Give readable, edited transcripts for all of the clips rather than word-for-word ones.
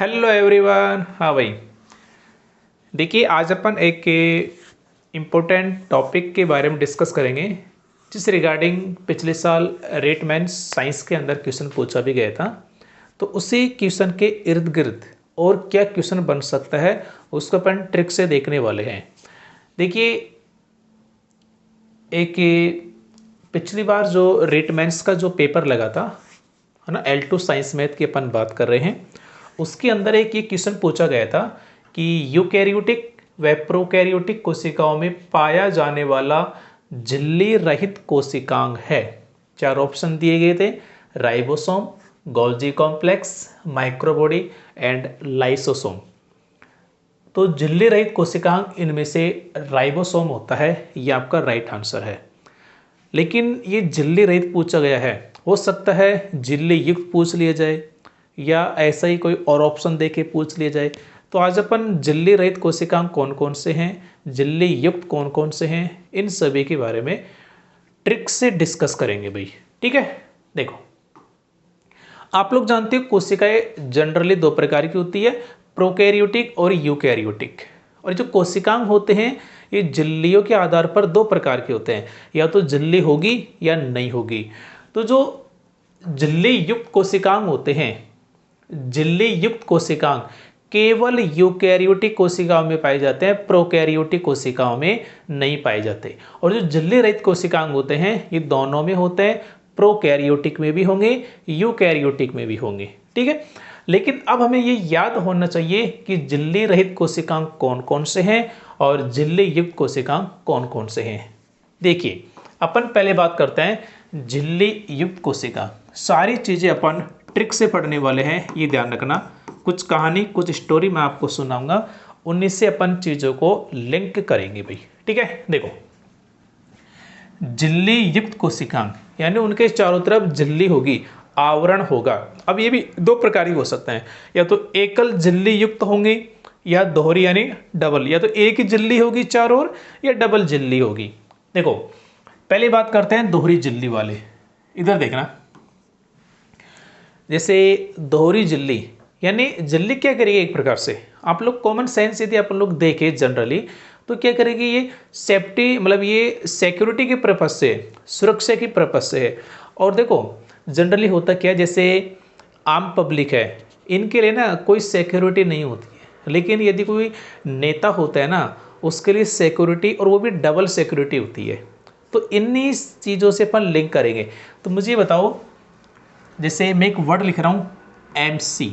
Hello everyone. हाँ भाई, देखिए आज अपन एक इम्पोर्टेंट टॉपिक के बारे में डिस्कस करेंगे जिस रिगार्डिंग पिछले साल रेटमैन साइंस के अंदर क्वेश्चन पूछा भी गया था। तो उसी क्वेश्चन के इर्द गिर्द और क्या क्वेश्चन बन सकता है उसको अपन ट्रिक से देखने वाले हैं। देखिए, एक पिछली बार जो रेटमैन्स का जो पेपर लगा था, है ना, L2 साइंस मैथ की अपन बात कर रहे हैं, उसके अंदर एक ये क्वेश्चन पूछा गया था कि यूकैरियोटिक व प्रोकैरियोटिक कोशिकाओं में पाया जाने वाला झिल्ली रहित कोशिकांग है। चार ऑप्शन दिए गए थे: ribosome, Golgi complex, microbody and lysosome. तो झिल्ली रहित कोशिकांग इनमें से राइबोसोम होता है, ये आपका राइट आंसर है। लेकिन ये झिल्ली रहित पूछा गया है, हो सकता है झिल्ली युक्त पूछ लिया जाए या ऐसा ही कोई और ऑप्शन दे के पूछ लिया जाए। तो आज अपन झिल्ली रहित कोशिकांग कौन कौन से हैं, झिल्ली युक्त कौन कौन से हैं, इन सभी के बारे में ट्रिक से डिस्कस करेंगे भाई। ठीक है, देखो आप लोग जानते हो कोशिकाएं जनरली दो प्रकार की होती है, प्रोकैरियोटिक और यूकैरियोटिक। और जो कोशिकांग होते हैं ये झिल्लियों के आधार पर दो प्रकार के होते हैं, या तो झिल्ली होगी या नहीं होगी। तो जो झिल्ली युक्त कोशिकांग होते हैं, झिल्ली युक्त कोशिकांग केवल यूकैरियोटिक कोशिकाओं में पाए जाते हैं, प्रोकैरियोटिक कोशिकाओं में नहीं पाए जाते। और जो झिल्ली रहित कोशिकांग होते हैं ये दोनों में होते हैं, प्रोकैरियोटिक में भी होंगे, यूकैरियोटिक में भी होंगे। ठीक है, लेकिन अब हमें ये याद होना चाहिए कि झिल्ली रहित कोशिकांग कौन कौन से हैं और झिल्ली युक्त कोशिकांग कौन कौन से हैं। देखिए, अपन पहले बात करते हैं झिल्ली युक्त कोशिका। सारी चीज़ें अपन ट्रिक से पढ़ने वाले हैं, ये ध्यान रखना। कुछ कहानी कुछ स्टोरी मैं आपको सुनाऊंगा, उन्हीं से अपन चीज़ों को लिंक करेंगे भाई। ठीक है, देखो झिल्ली युक्त कोशिकांग यानी उनके चारों तरफ झिल्ली होगी, आवरण होगा। अब ये भी दो प्रकार की हो सकते हैं, या तो एकल झिल्ली युक्त होंगे या दोहरी यानी डबल, या तो एक ही झिल्ली होगी चारों ओर या डबल झिल्ली होगी। देखो पहले बात करते हैं दोहरी झिल्ली वाले। इधर देखना, जैसे दोहरी झिल्ली यानी झिल्ली क्या करेगी, एक प्रकार से आप लोग कॉमन सेंस यदि अपन लोग देखें जनरली तो क्या करेगी, ये सेफ्टी मतलब ये सिक्योरिटी के पर्पज से, सुरक्षा की पर्पज से है। और देखो जनरली होता क्या है, जैसे आम पब्लिक है इनके लिए ना कोई सिक्योरिटी नहीं होती है, लेकिन यदि कोई नेता होता है ना उसके लिए सिक्योरिटी, और वो भी डबल सिक्योरिटी होती है। तो इन्हीं चीज़ों से अपन लिंक करेंगे। तो मुझे बताओ, जैसे मैं एक वर्ड लिख रहा हूँ MC,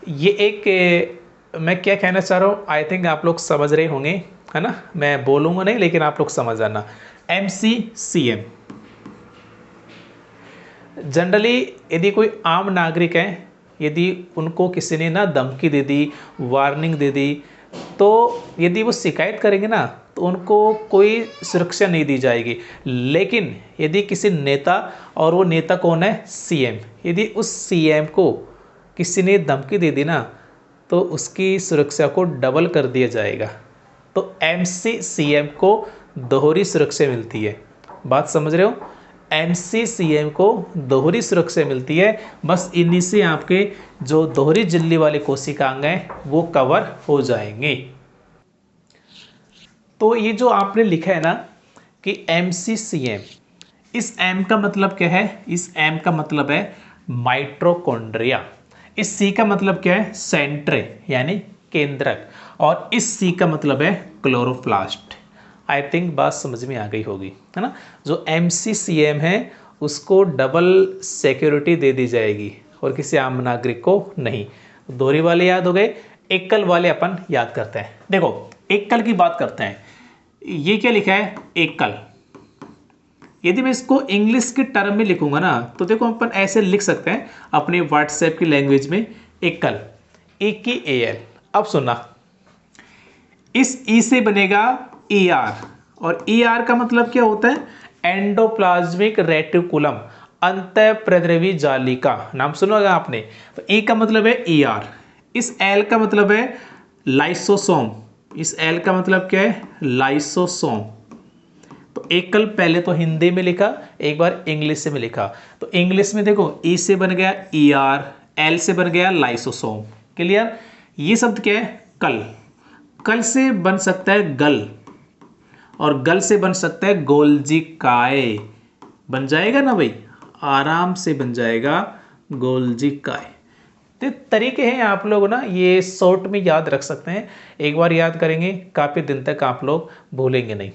ये एक मैं क्या कहना चाह रहा हूँ आई थिंक आप लोग समझ रहे होंगे, है ना। मैं बोलूँगा नहीं लेकिन आप लोग समझ जाना। MCCM जनरली यदि कोई आम नागरिक है, यदि उनको किसी ने ना धमकी दे दी, वार्निंग दे दी, तो यदि वो शिकायत करेंगे ना तो उनको कोई सुरक्षा नहीं दी जाएगी। लेकिन यदि किसी नेता, और वो नेता कौन है, CM, यदि उस CM को किसी ने धमकी दे दी ना तो उसकी सुरक्षा को डबल कर दिया जाएगा। तो MCCM को दोहरी सुरक्षा मिलती है। बात समझ रहे हो, MCCM को दोहरी सुरक्षा मिलती है। बस इन्हीं से आपके जो दोहरी झिल्ली वाले कोशिकांग हैं वो कवर हो जाएंगे। तो ये जो आपने लिखा है ना कि MCCM, इस M का मतलब क्या है, इस M का मतलब है माइटोकॉन्ड्रिया, इस C का मतलब क्या है, सेंट्रे यानी केंद्रक, और इस C का मतलब है क्लोरोप्लास्ट। आई थिंक बात समझ में आ गई होगी, है ना। जो MCCM है उसको डबल सिक्योरिटी दे दी जाएगी और किसी आम नागरिक को नहीं। दोहरी वाले याद हो गए, एकल वाले अपन याद करते हैं। देखो एकल की बात करते हैं, ये क्या लिखा है, एकल। यदि मैं इसको इंग्लिश के टर्म में लिखूंगा ना तो देखो अपन ऐसे लिख सकते हैं अपने व्हाट्सएप की लैंग्वेज में, एकल, AKAL। अब सुनना, इस E से बनेगा ER, और ER का मतलब क्या होता है, एंडोप्लाज्मिक रेटिकुलम, अंतःप्रद्रवी जालिका, नाम सुना होगा आपने। तो E का मतलब है ER, इस L का मतलब है लाइसोसोम, इस L का मतलब क्या है, लाइसोसोम। तो एकल पहले तो हिंदी में लिखा, एक बार इंग्लिश से में लिखा। तो इंग्लिश में देखो E से बन गया ER, एल से बन गया लाइसोसोम। क्लियर। ये शब्द क्या है, कल। कल से बन सकता है गल, और गल से बन सकता है गोल्जी काय। बन जाएगा ना भाई, आराम से बन जाएगा गोल्जी काय। तो तरीके हैं, आप लोग ना ये शॉर्ट में याद रख सकते हैं। एक बार याद करेंगे काफ़ी दिन तक आप लोग भूलेंगे नहीं।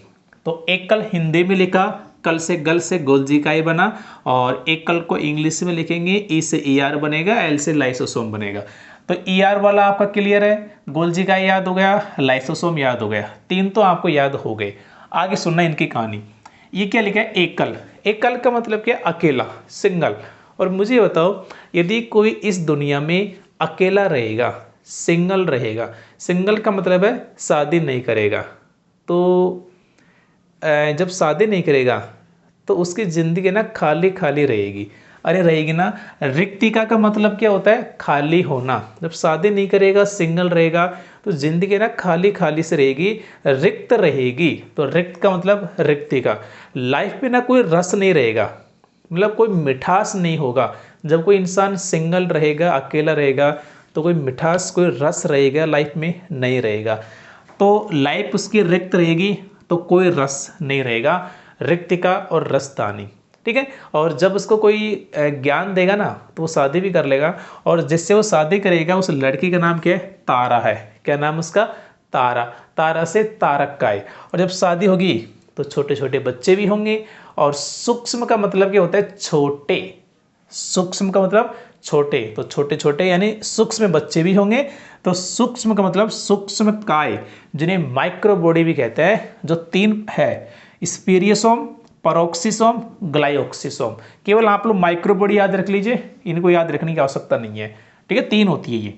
तो एक कल हिंदी में लिखा, कल से गल से गोल्जी काय बना, और एक कल को इंग्लिश में लिखेंगे, ई से ई आर बनेगा, एल से लाइसोसोम बनेगा। तो ई आर वाला आपका क्लियर है, गोल्जी काय याद हो गया, लाइसोसोम याद हो गया, तीन तो आपको याद हो गए। आगे सुनना इनकी कहानी। ये क्या लिखा है, एकल। एकल का मतलब क्या, अकेला, सिंगल। और मुझे बताओ, यदि कोई इस दुनिया में अकेला रहेगा, सिंगल रहेगा, सिंगल का मतलब है शादी नहीं करेगा, तो जब शादी नहीं करेगा तो उसकी ज़िंदगी ना खाली खाली रहेगी। अरे रहेगी ना, रिक्तिका का मतलब क्या होता है, खाली होना। जब शादी नहीं करेगा, सिंगल रहेगा, तो ज़िंदगी ना खाली खाली से रहेगी, रिक्त रहेगी। तो रिक्त का मतलब रिक्तिका। लाइफ में ना कोई रस नहीं रहेगा, मतलब कोई मिठास नहीं होगा। जब कोई इंसान सिंगल रहेगा, अकेला रहेगा, तो कोई मिठास, कोई रस रहेगा लाइफ में नहीं रहेगा। तो लाइफ उसकी रिक्त रहेगी, तो कोई रस नहीं रहेगा, रिक्तिका और रसदानी। ठीक है। और जब उसको कोई ज्ञान देगा ना, तो वो शादी भी कर लेगा, और जिससे वो शादी करेगा उस लड़की का नाम क्या है, तारा है। क्या नाम उसका, तारा। तारा से तारक काय। और जब शादी होगी तो छोटे छोटे बच्चे भी होंगे। और सूक्ष्म का मतलब क्या होता है, छोटे। सूक्ष्म का मतलब छोटे, तो छोटे छोटे यानी सूक्ष्म बच्चे भी होंगे। तो सूक्ष्म का मतलब सूक्ष्म काय, जिन्हें माइक्रो बॉडी भी कहते हैं, जो तीन है, स्पीरियोसोम, पेरोक्सिसोम, ग्लाइकोसिसोम। केवल आप लोग माइक्रो बॉडी याद रख लीजिए, इनको याद रखने की आवश्यकता नहीं है। ठीक है, तीन होती है ये।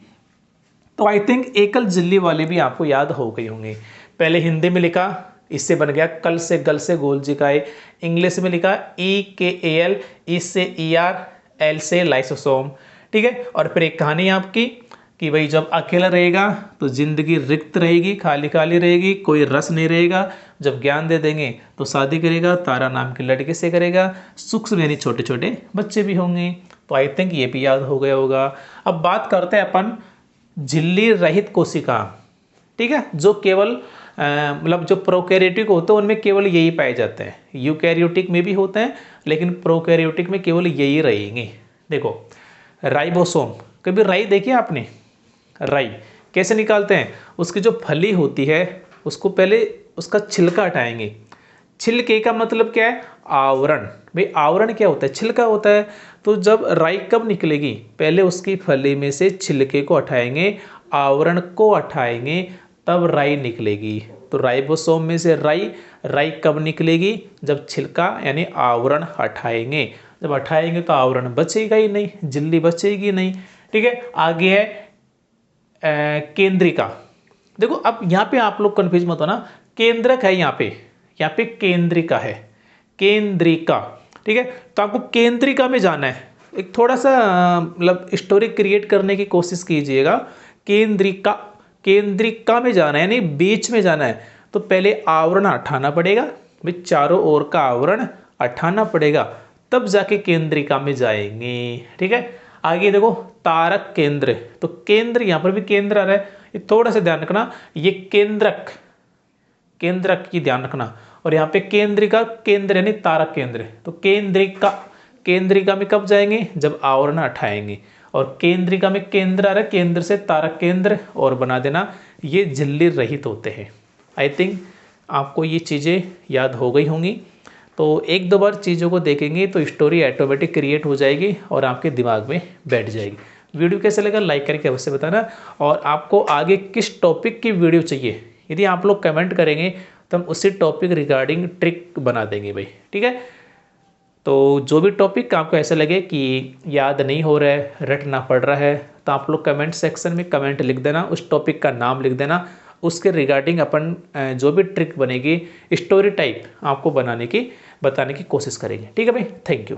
तो आई थिंक एकल झिल्ली वाले भी आपको याद हो गए होंगे। पहले हिंदी में लिखा, इससे बन गया कल से गल से गोल्जी काय। इंग्लिश में लिखा EKAL, ई से ER, एल से लाइसोसोम। ठीक है। और फिर एक कहानी आपकी कि भाई जब अकेला रहेगा तो जिंदगी रिक्त रहेगी, खाली खाली रहेगी, कोई रस नहीं रहेगा। जब ज्ञान दे देंगे तो शादी करेगा, तारा नाम की लड़के से करेगा, सूक्ष्म यानी छोटे छोटे बच्चे भी होंगे। तो आई थिंक ये भी याद हो गया होगा। अब बात करते हैं अपन झिल्ली रहित कोशिका। ठीक है, जो केवल मतलब जो प्रोकैरियोटिक होते हैं उनमें केवल यही पाए जाते हैं, यूकैरियोटिक में भी होते हैं, लेकिन प्रोकैरियोटिक में केवल यही रहेंगे। देखो राइबोसोम, कभी राई देखी आपने, राई कैसे निकालते हैं, उसकी जो फली होती है उसको पहले उसका छिलका हटाएंगे। छिलके का मतलब क्या है, आवरण। भाई आवरण क्या होता है, छिलका होता है। तो जब राई कब निकलेगी, पहले उसकी फली में से छिलके को हटाएंगे, आवरण को हटाएंगे, तब राई निकलेगी। तो राइबोसोम में से राई कब निकलेगी, जब छिलका यानी आवरण हटाएंगे। जब हटाएंगे तो आवरण बचेगा ही नहीं, झिल्ली बचेगी नहीं। ठीक है। आगे है केंद्रिका। देखो अब यहाँ पे आप लोग कंफ्यूज मत होना, केंद्रक है यहाँ पे केंद्रिका है, केंद्रिका। ठीक है। तो आपको केंद्रिका में जाना है, एक थोड़ा सा मतलब स्टोरी क्रिएट करने की कोशिश कीजिएगा। केंद्रिका में जाना है, यानी बीच में जाना है। तो पहले आवरण हटाना पड़ेगा, भाई चारों ओर का आवरण हटाना पड़ेगा, तब जाके केंद्रिका में जाएंगे। ठीक है। आगे देखो तारक केंद्र। तो केंद्र, यहाँ पर भी केंद्र आ रहा है, ये थोड़ा सा ध्यान रखना, ये केंद्रक की ध्यान रखना। और यहाँ पे केंद्रिका, केंद्र यानी तारक केंद्र। तो केंद्रिका में कब जाएंगे, जब आवरण हटाएंगे। और केंद्रिका में केंद्र आ रहा है, केंद्र से तारक केंद्र, और बना देना, ये झिल्ली रहित होते हैं। आई थिंक आपको ये चीज़ें याद हो गई होंगी। तो एक दो बार चीज़ों को देखेंगे तो स्टोरी ऑटोमेटिक क्रिएट हो जाएगी और आपके दिमाग में बैठ जाएगी। वीडियो कैसे लगा लाइक करके अवश्य बताना, और आपको आगे किस टॉपिक की वीडियो चाहिए, यदि आप लोग कमेंट करेंगे तो हम उसी टॉपिक रिगार्डिंग ट्रिक बना देंगे भाई। ठीक है। तो जो भी टॉपिक आपको ऐसा लगे कि याद नहीं हो रहा है, रटना पड़ रहा है, तो आप लोग कमेंट सेक्शन में कमेंट लिख देना, उस टॉपिक का नाम लिख देना, उसके रिगार्डिंग अपन जो भी ट्रिक बनेगी, स्टोरी टाइप आपको बताने की कोशिश करेंगे। ठीक है भाई, थैंक यू।